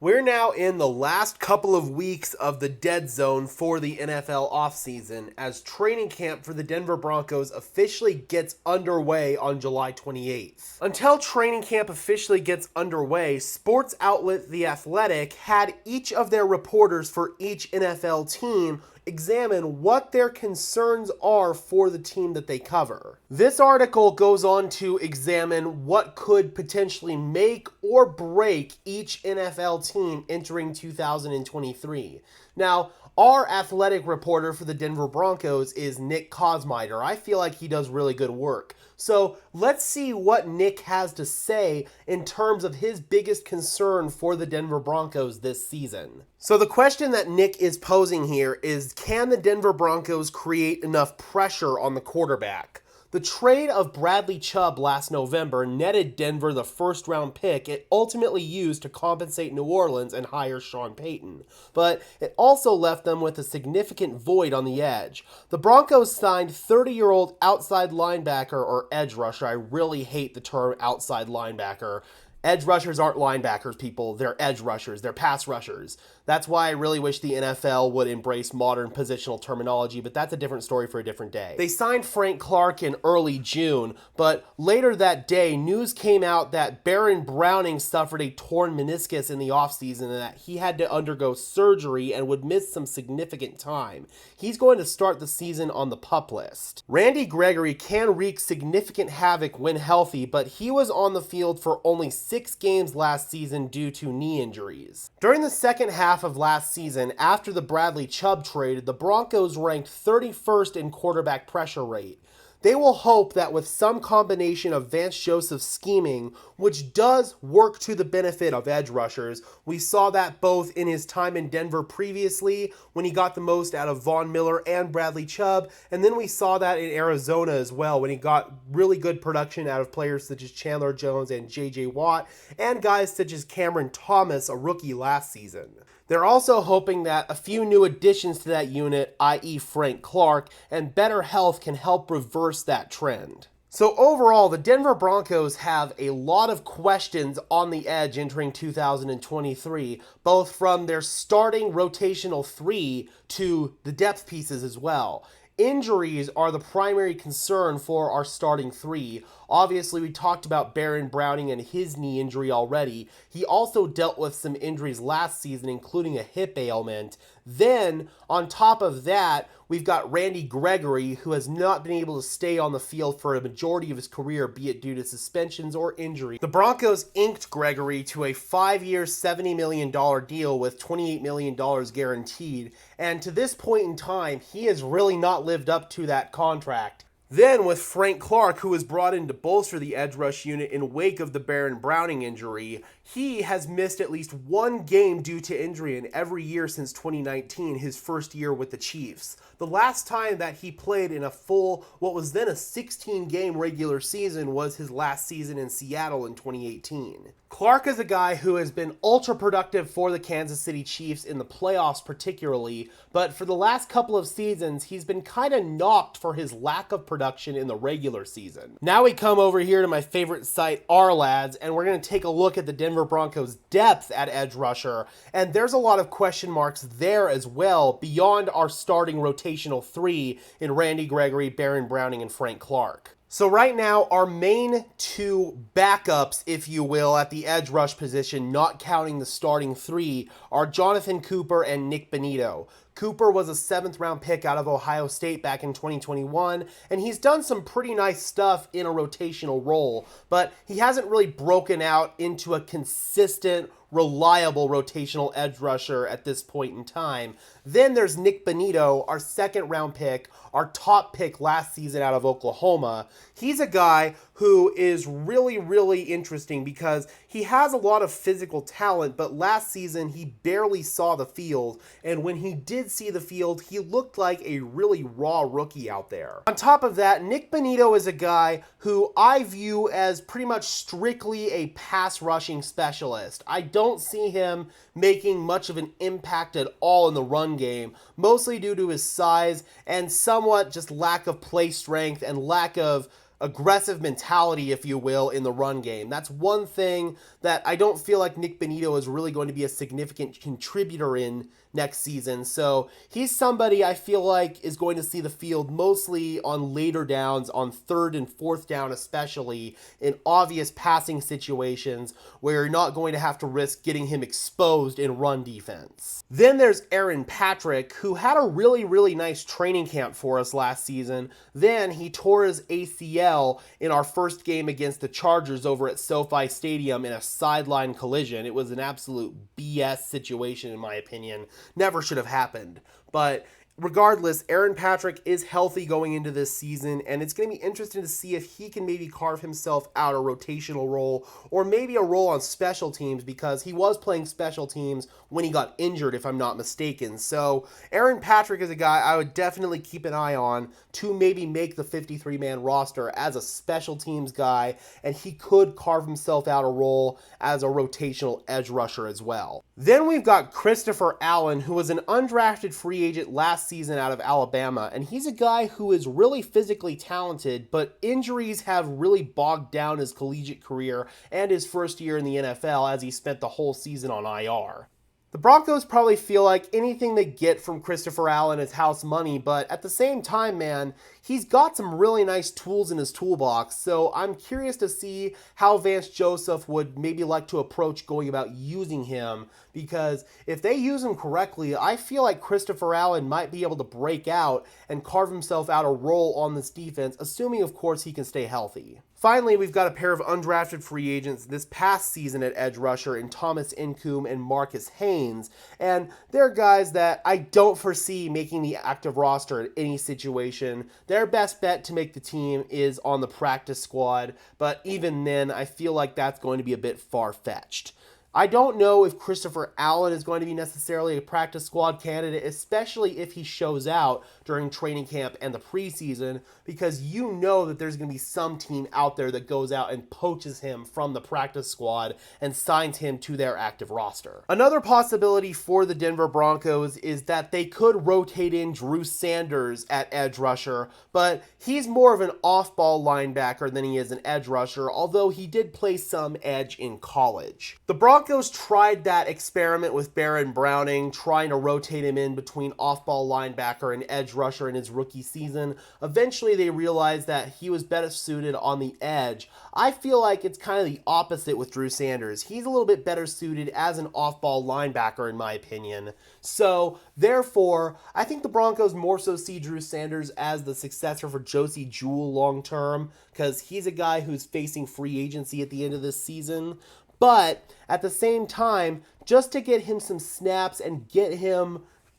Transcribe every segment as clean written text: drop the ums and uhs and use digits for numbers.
We're now in the last couple of weeks of the dead zone for the NFL offseason as training camp for the Denver Broncos officially gets underway on July 28th. Until training camp officially gets underway, sports outlet The Athletic had each of their reporters for each NFL team examine what their concerns are for the team that they cover. This article goes on to examine what could potentially make or break each NFL team entering 2023. Now, our athletic reporter for the Denver Broncos is Nick Kosmider. I feel like he does really good work. So let's see what Nick has to say in terms of his biggest concern for the Denver Broncos this season. So the question that Nick is posing here is, can the Denver Broncos create enough pressure on the quarterback? The trade of Bradley Chubb last November netted Denver the first-round pick it ultimately used to compensate New Orleans and hire Sean Payton. But it also left them with a significant void on the edge. The Broncos signed 30-year-old outside linebacker or edge rusher. I really hate the term outside linebacker. Edge rushers aren't linebackers, people. They're edge rushers. They're pass rushers. That's why I really wish the NFL would embrace modern positional terminology, but that's a different story for a different day. They signed Frank Clark in early June, but later that day, news came out that Baron Browning suffered a torn meniscus in the offseason and that he had to undergo surgery and would miss some significant time. He's going to start the season on the PUP list. Randy Gregory can wreak significant havoc when healthy, but he was on the field for only 6 games last season due to knee injuries. During the second half of last season, after the Bradley Chubb trade, the Broncos ranked 31st in quarterback pressure rate. They will hope that with some combination of Vance Joseph's scheming, which does work to the benefit of edge rushers, we saw that both in his time in Denver previously, when he got the most out of Von Miller and Bradley Chubb, and then we saw that in Arizona as well, when he got really good production out of players such as Chandler Jones and J.J. Watt, and guys such as Cameron Thomas, a rookie last season. They're also hoping that a few new additions to that unit, i.e. Frank Clark, and better health can help reverse that trend. So overall, the Denver Broncos have a lot of questions on the edge entering 2023, both from their starting rotational 3 to the depth pieces as well. Injuries are the primary concern for our starting 3. Obviously, we talked about Baron Browning and his knee injury already. He also dealt with some injuries last season, including a hip ailment. Then, on top of that, we've got Randy Gregory, who has not been able to stay on the field for a majority of his career, be it due to suspensions or injury. The Broncos inked Gregory to a 5-year, $70 million deal with $28 million guaranteed, and to this point in time, he has really not lived up to that contract. Then with Frank Clark, who was brought in to bolster the edge rush unit in wake of the Baron Browning injury, he has missed at least 1 game due to injury in every year since 2019, his first year with the Chiefs. The last time that he played in a full, what was then a 16-game regular season, was his last season in Seattle in 2018. Clark is a guy who has been ultra productive for the Kansas City Chiefs in the playoffs particularly, but for the last couple of seasons, he's been kind of knocked for his lack of production in the regular season. Now we come over here to my favorite site, Ourlads, and we're going to take a look at the Denver Broncos' depth at edge rusher, and there's a lot of question marks there as well, beyond our starting rotational 3 in Randy Gregory, Baron Browning, and Frank Clark. So right now, our main 2 backups, if you will, at the edge rush position, not counting the starting 3, are Jonathan Cooper and Nick Bonitto. Cooper was a 7th-round pick out of Ohio State back in 2021, and he's done some pretty nice stuff in a rotational role, but he hasn't really broken out into a consistent, reliable rotational edge rusher at this point in time. Then there's Nick Bonitto, our 2nd-round pick, our top pick last season out of Oklahoma. He's a guy who is really, really interesting because he has a lot of physical talent, but last season he barely saw the field, and when he did see the field, he looked like a really raw rookie out there. On top of that, Nick Bonitto is a guy who I view as pretty much strictly a pass rushing specialist. I don't see him making much of an impact at all in the run game, mostly due to his size and somewhat just lack of play strength and lack of aggressive mentality, if you will, in the run game. That's one thing that I don't feel like Nick Bonitto is really going to be a significant contributor in next season. So he's somebody I feel like is going to see the field mostly on later downs, on third and fourth down especially, in obvious passing situations where you're not going to have to risk getting him exposed in run defense. Then there's Aaron Patrick, who had a really nice training camp for us last season. Then he tore his ACL in our first game against the Chargers over at SoFi Stadium in a sideline collision. It was an absolute BS situation in my opinion. Never should have happened. But regardless, Aaron Patrick is healthy going into this season, and it's going to be interesting to see if he can maybe carve himself out a rotational role or maybe a role on special teams, because he was playing special teams when he got injured, if I'm not mistaken. So Aaron Patrick is a guy I would definitely keep an eye on to maybe make the 53-man roster as a special teams guy, and he could carve himself out a role as a rotational edge rusher as well. Then we've got Christopher Allen, who was an undrafted free agent last season out of Alabama, and he's a guy who is really physically talented, but injuries have really bogged down his collegiate career and his first year in the NFL as he spent the whole season on IR. The Broncos probably feel like anything they get from Christopher Allen is house money, but at the same time, man, he's got some really nice tools in his toolbox, so I'm curious to see how Vance Joseph would maybe like to approach going about using him, because if they use him correctly, I feel like Christopher Allen might be able to break out and carve himself out a role on this defense, assuming, of course, he can stay healthy. Finally, we've got a pair of undrafted free agents this past season at edge rusher in Thomas Incoom and Marcus Haynes, and they're guys that I don't foresee making the active roster in any situation. Their best bet to make the team is on the practice squad, but even then, I feel like that's going to be a bit far-fetched. I don't know if Christopher Allen is going to be necessarily a practice squad candidate, especially if he shows out during training camp and the preseason, because you know that there's going to be some team out there that goes out and poaches him from the practice squad and signs him to their active roster. Another possibility for the Denver Broncos is that they could rotate in Drew Sanders at edge rusher, but he's more of an off-ball linebacker than he is an edge rusher, although he did play some edge in college. The Broncos tried that experiment with Baron Browning, trying to rotate him in between off-ball linebacker and edge rusher in his rookie season. Eventually, they realized that he was better suited on the edge. I feel like it's kind of the opposite with Drew Sanders. He's a little bit better suited as an off-ball linebacker, in my opinion. So, therefore, I think the Broncos more so see Drew Sanders as the successor for Josie Jewell long-term, because he's a guy who's facing free agency at the end of this season. But at the same time, just to get him some snaps and get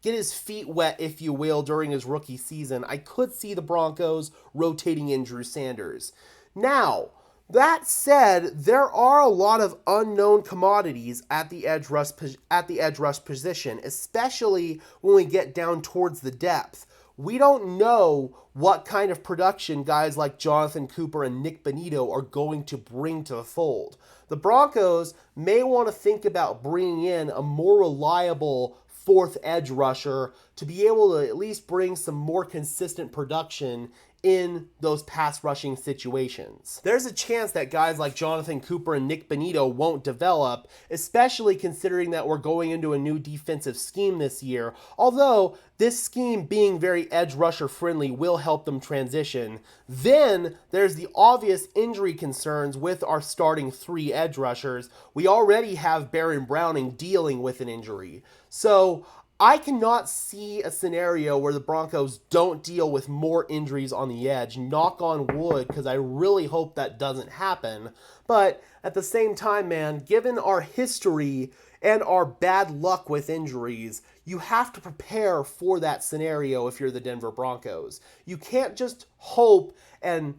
his feet wet, if you will, during his rookie season, I could see the Broncos rotating in Drew Sanders. Now, that said, there are a lot of unknown commodities at the edge rush position, especially when we get down towards the depth. We don't know what kind of production guys like Jonathan Cooper and Nick Bonitto are going to bring to the fold. The Broncos may want to think about bringing in a more reliable fourth edge rusher to be able to at least bring some more consistent production in those pass rushing situations. There's a chance that guys like Jonathan Cooper and Nick Bonitto won't develop, especially considering that we're going into a new defensive scheme this year, although this scheme being very edge rusher friendly will help them transition. Then there's the obvious injury concerns with our starting three edge rushers. We already have Baron Browning dealing with an injury. So I cannot see a scenario where the Broncos don't deal with more injuries on the edge. Knock on wood, because I really hope that doesn't happen. But at the same time, man, given our history and our bad luck with injuries, you have to prepare for that scenario if you're the Denver Broncos. You can't just hope and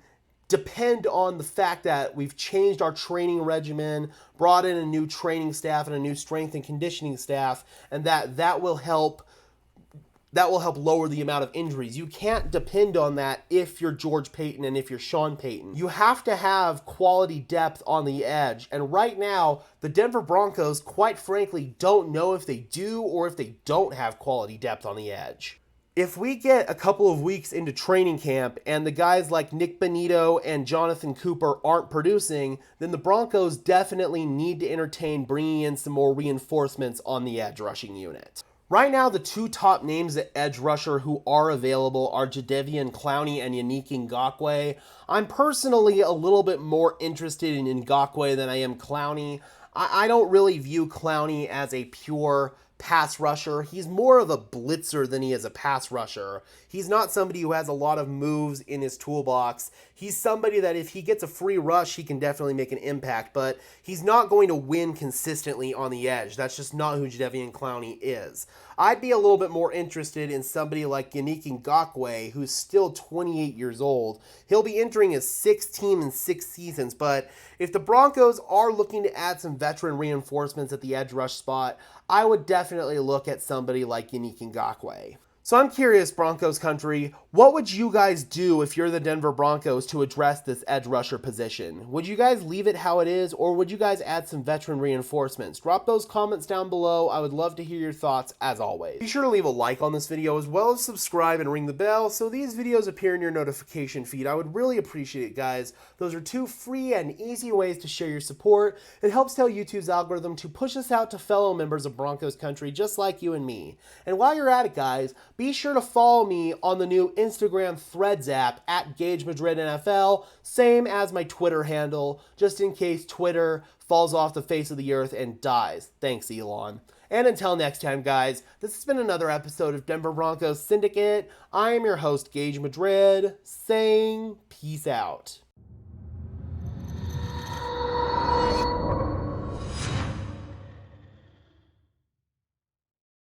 depend on the fact that we've changed our training regimen, brought in a new training staff and a new strength and conditioning staff, and that will help lower the amount of injuries. You can't depend on that if you're George Paton and if you're Sean Payton. You have to have quality depth on the edge, and right now, the Denver Broncos, quite frankly, don't know if they do or if they don't have quality depth on the edge. If we get a couple of weeks into training camp and the guys like Nick Bonito and Jonathan Cooper aren't producing, then the Broncos definitely need to entertain bringing in some more reinforcements on the edge rushing unit. Right now, the two top names at edge rusher who are available are Jadeveon Clowney and Yannick Ngakoue. I'm personally a little bit more interested in Ngakoue than I am Clowney. I don't really view Clowney as a pure pass rusher. He's more of a blitzer than he is a pass rusher. He's not somebody who has a lot of moves in his toolbox. He's somebody that if he gets a free rush, he can definitely make an impact, but he's not going to win consistently on the edge. That's just not who Jadeveon Clowney is. I'd be a little bit more interested in somebody like Yannick Ngakoue, who's still 28 years old. He'll be entering his sixth team in 6 seasons, but if the Broncos are looking to add some veteran reinforcements at the edge rush spot, I would definitely look at somebody like Yannick Ngakoue. So I'm curious, Broncos country, what would you guys do if you're the Denver Broncos to address this edge rusher position? Would you guys leave it how it is, or would you guys add some veteran reinforcements? Drop those comments down below. I would love to hear your thoughts, as always. Be sure to leave a like on this video, as well as subscribe and ring the bell so these videos appear in your notification feed. I would really appreciate it, guys. Those are 2 free and easy ways to share your support. It helps tell YouTube's algorithm to push us out to fellow members of Broncos country, just like you and me. And while you're at it, guys, be sure to follow me on the new Instagram Threads app at Gage Madrid NFL, same as my Twitter handle, just in case Twitter falls off the face of the earth and dies. Thanks, Elon. And until next time, guys, this has been another episode of Denver Broncos Syndicate. I am your host, Gage Madrid, saying peace out.